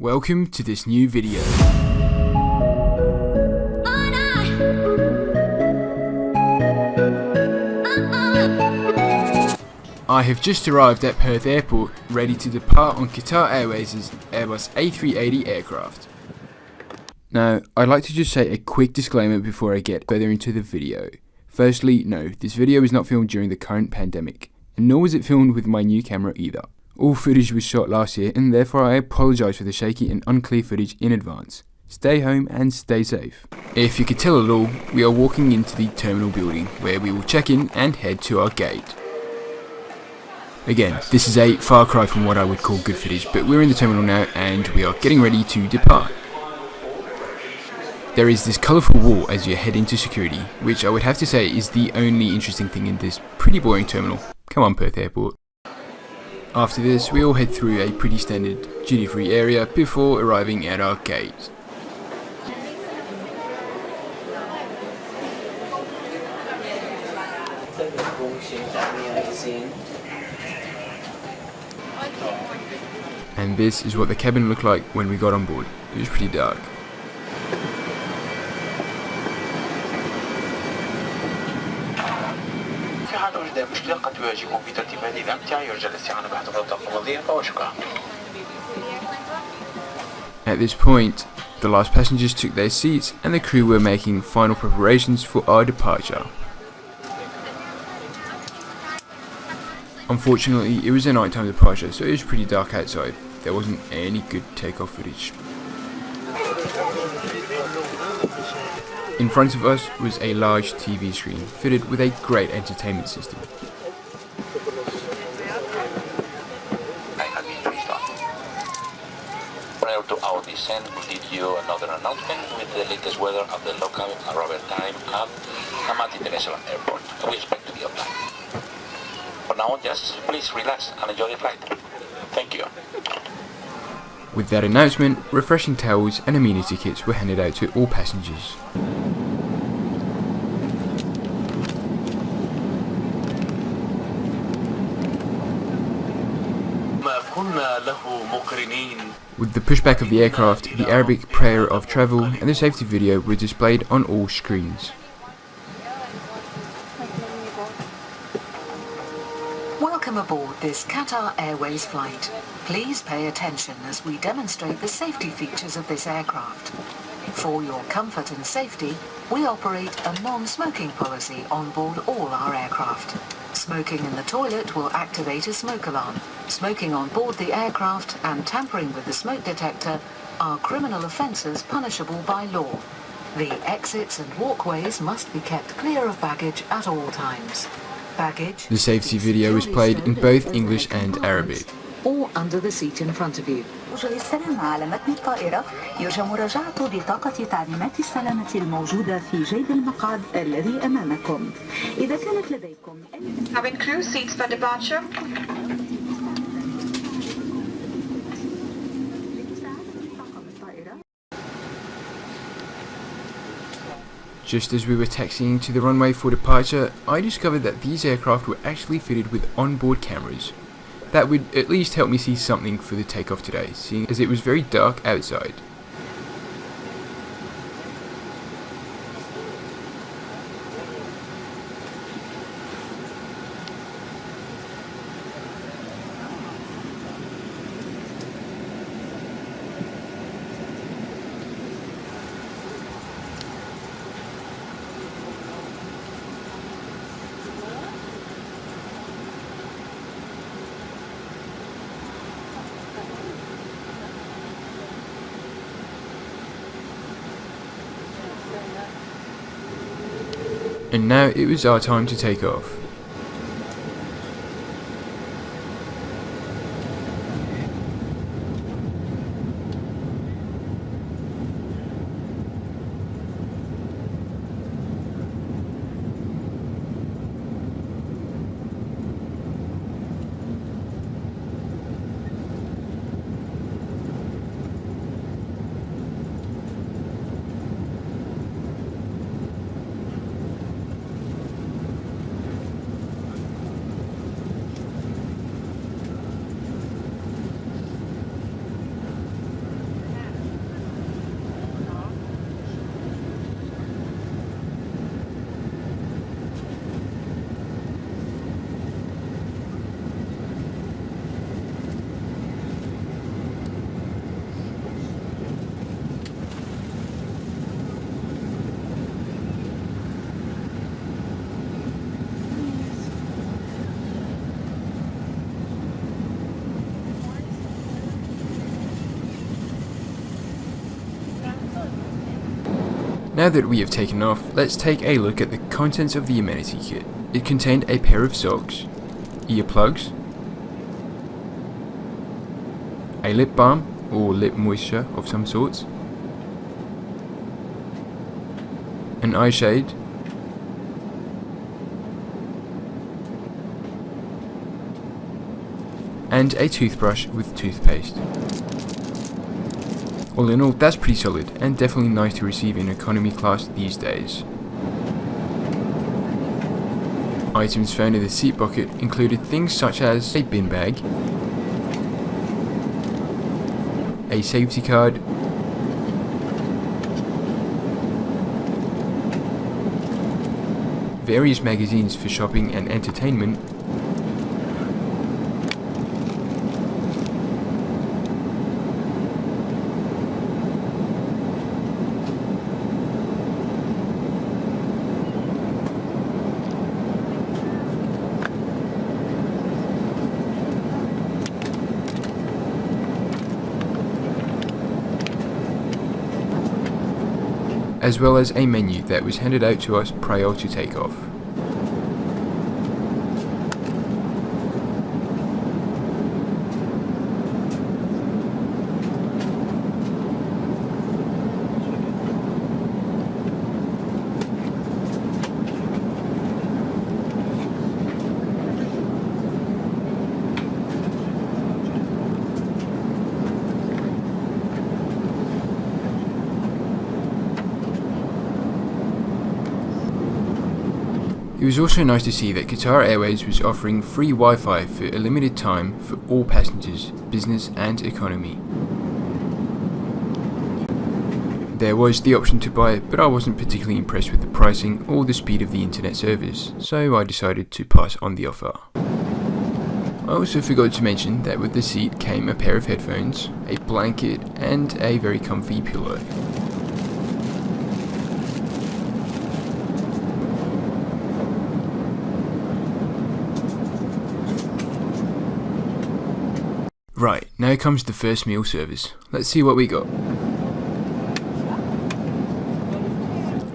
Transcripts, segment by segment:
Welcome to this new video. I have just arrived at Perth Airport, ready to depart on Qatar Airways Airbus A380 aircraft. Now, I'd like to just say a quick disclaimer before I get further into the video. Firstly, no, this video is not filmed during the current pandemic, and nor was it filmed with my new camera either. All footage was shot last year, and therefore I apologise for the shaky and unclear footage in advance. Stay home and stay safe. If you could tell at all, we are walking into the terminal building, where we will check in and head to our gate. Again, this is a far cry from what I would call good footage, but we're in the terminal now and we are getting ready to depart. There is this colourful wall as you head into security, which I would have to say is the only interesting thing in this pretty boring terminal. Come on, Perth Airport. After this, we all head through a pretty standard duty-free area before arriving at our gate. And this is what the cabin looked like when we got on board. It was pretty dark. At this point, the last passengers took their seats and the crew were making final preparations for our departure. Unfortunately, it was a nighttime departure, so it was pretty dark outside. There wasn't any good takeoff footage. In front of us was a large TV screen fitted with a great entertainment system. Prior to our descent, we'll give you another announcement with the latest weather of the local arrival time at Hamad International Airport. We expect to be on time. For now, just please relax and enjoy the flight. Thank you. With that announcement, refreshing towels and amenity kits were handed out to all passengers. With the pushback of the aircraft, the Arabic prayer of travel and the safety video were displayed on all screens. Welcome aboard this Qatar Airways flight. Please pay attention as we demonstrate the safety features of this aircraft. For your comfort and safety, we operate a non-smoking policy on board all our aircraft. Smoking in the toilet will activate a smoke alarm. Smoking on board the aircraft and tampering with the smoke detector are criminal offences punishable by law. The exits and walkways must be kept clear of baggage at all times. Baggage. The safety video was played in both English and Arabic. Or under the seat in front of you. السلامة على متن الطائرة يرجى مراجعة بطاقة تعليمات السلامة الموجودة في جيب المقعد الذي أمامكم. إذا كانت لديكم Cabin crew, seats for departure. Just as we were taxiing to the runway for departure, I discovered that these aircraft were actually fitted with onboard cameras. That would at least help me see something for the takeoff today, seeing as it was very dark outside. And now it was our time to take off. Now that we have taken off, let's take a look at the contents of the amenity kit. It contained a pair of socks, earplugs, a lip balm or lip moisture of some sorts, an eye shade, and a toothbrush with toothpaste. All in all, that's pretty solid and definitely nice to receive in economy class these days. Items found in the seat pocket included things such as a bin bag, a safety card, various magazines for shopping and entertainment, as well as a menu that was handed out to us prior to takeoff. It was also nice to see that Qatar Airways was offering free Wi-Fi for a limited time for all passengers, business and economy. There was the option to buy it, but I wasn't particularly impressed with the pricing or the speed of the internet service, so I decided to pass on the offer. I also forgot to mention that with the seat came a pair of headphones, a blanket and a very comfy pillow. Right, now comes the first meal service. Let's see what we got.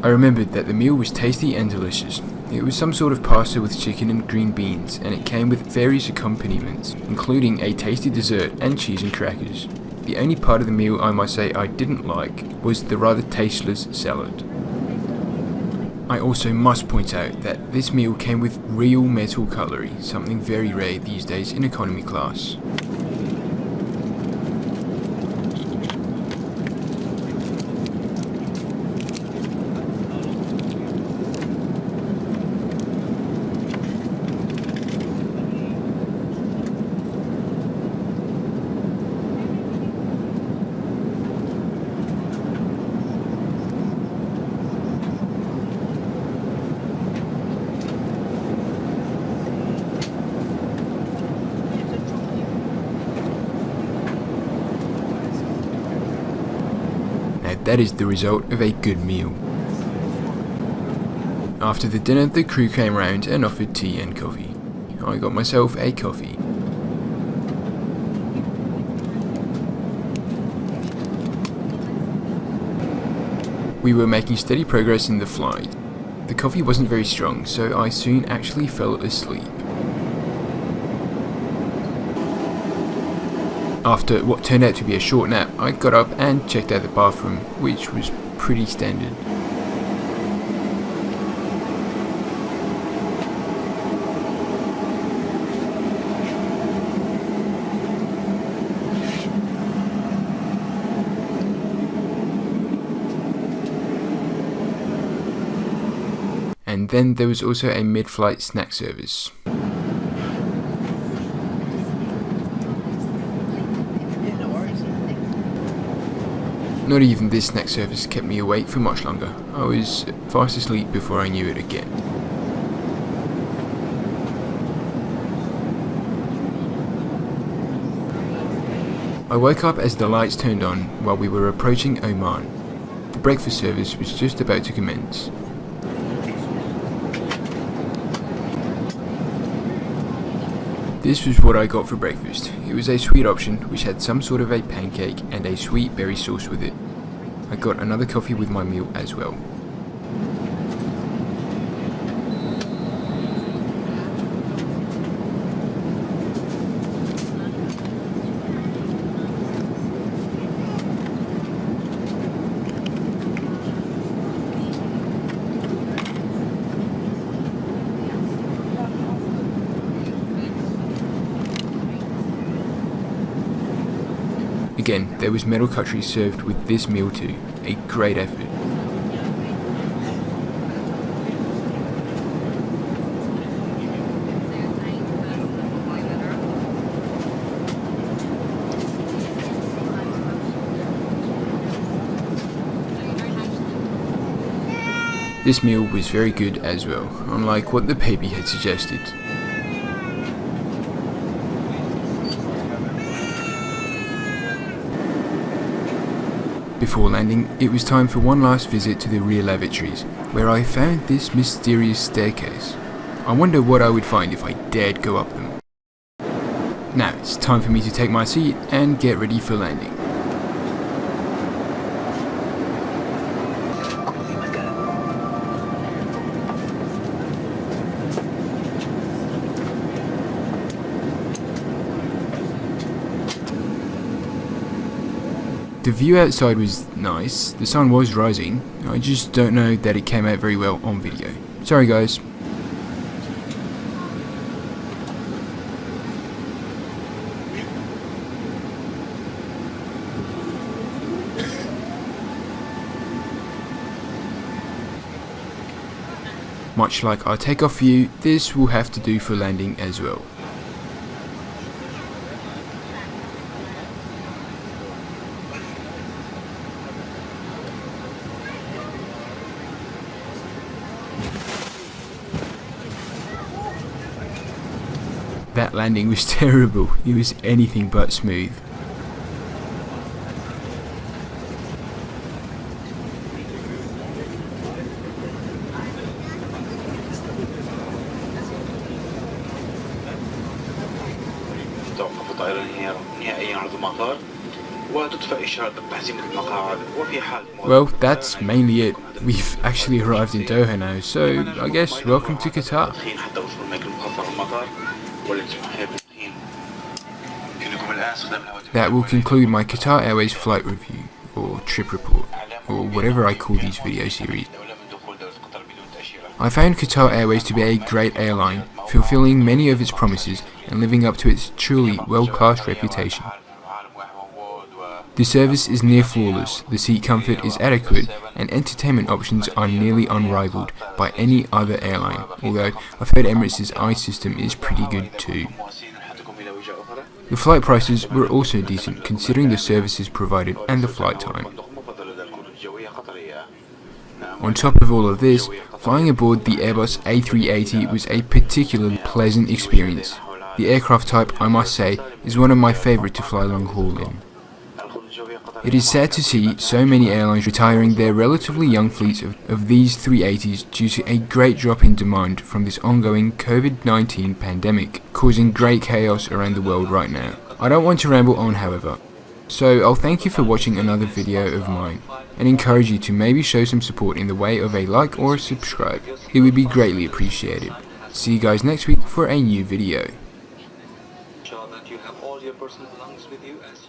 I remembered that the meal was tasty and delicious. It was some sort of pasta with chicken and green beans, and it came with various accompaniments, including a tasty dessert and cheese and crackers. The only part of the meal I must say I didn't like was the rather tasteless salad. I also must point out that this meal came with real metal cutlery, something very rare these days in economy class. That is the result of a good meal. After the dinner, the crew came round and offered tea and coffee. I got myself a coffee. We were making steady progress in the flight. The coffee wasn't very strong, so I soon actually fell asleep. After what turned out to be a short nap, I got up and checked out the bathroom, which was pretty standard. And then there was also a mid-flight snack service. Not even this snack service kept me awake for much longer. I was fast asleep before I knew it again. I woke up as the lights turned on while we were approaching Oman. The breakfast service was just about to commence. This was what I got for breakfast. It was a sweet option which had some sort of a pancake and a sweet berry sauce with it. I got another coffee with my meal as well. Again, there was metal cutlery served with this meal too, a great effort. This meal was very good as well, unlike what the baby had suggested. Before landing, it was time for one last visit to the rear lavatories, where I found this mysterious staircase. I wonder what I would find if I dared go up them. Now it's time for me to take my seat and get ready for landing. The view outside was nice, the sun was rising, I just don't know that it came out very well on video. Sorry guys. Much like our takeoff view, this will have to do for landing as well. That landing was terrible, it was anything but smooth. توقف الطائرة نهائيا عرض المطار وتطفئ إشارة تحزيم المقاعد وفي حال Well, that's mainly it. We've actually arrived in Doha now, so I guess welcome to Qatar. حتى وصول المكان المخصص للمطار والانتباه بالطحين. يمكنكم الآن استخدام الهواتف. That will conclude my Qatar Airways flight review, or trip report, or whatever I call these video series. I found Qatar Airways to be a great airline, fulfilling many of its promises and living up to its truly world-class reputation. The service is near flawless, the seat comfort is adequate, and entertainment options are nearly unrivaled by any other airline, although I've heard Emirates' eye system is pretty good too. The flight prices were also decent considering the services provided and the flight time. On top of all of this, flying aboard the Airbus A380 was a particularly pleasant experience. The aircraft type, I must say, is one of my favourite to fly long haul in. It is sad to see so many airlines retiring their relatively young fleets of these 380s due to a great drop in demand from this ongoing COVID-19 pandemic, causing great chaos around the world right now. I don't want to ramble on, however, so I'll thank you for watching another video of mine, and encourage you to maybe show some support in the way of a like or a subscribe. It would be greatly appreciated. See you guys next week for a new video. Ensure that you have all your personal belongings with you as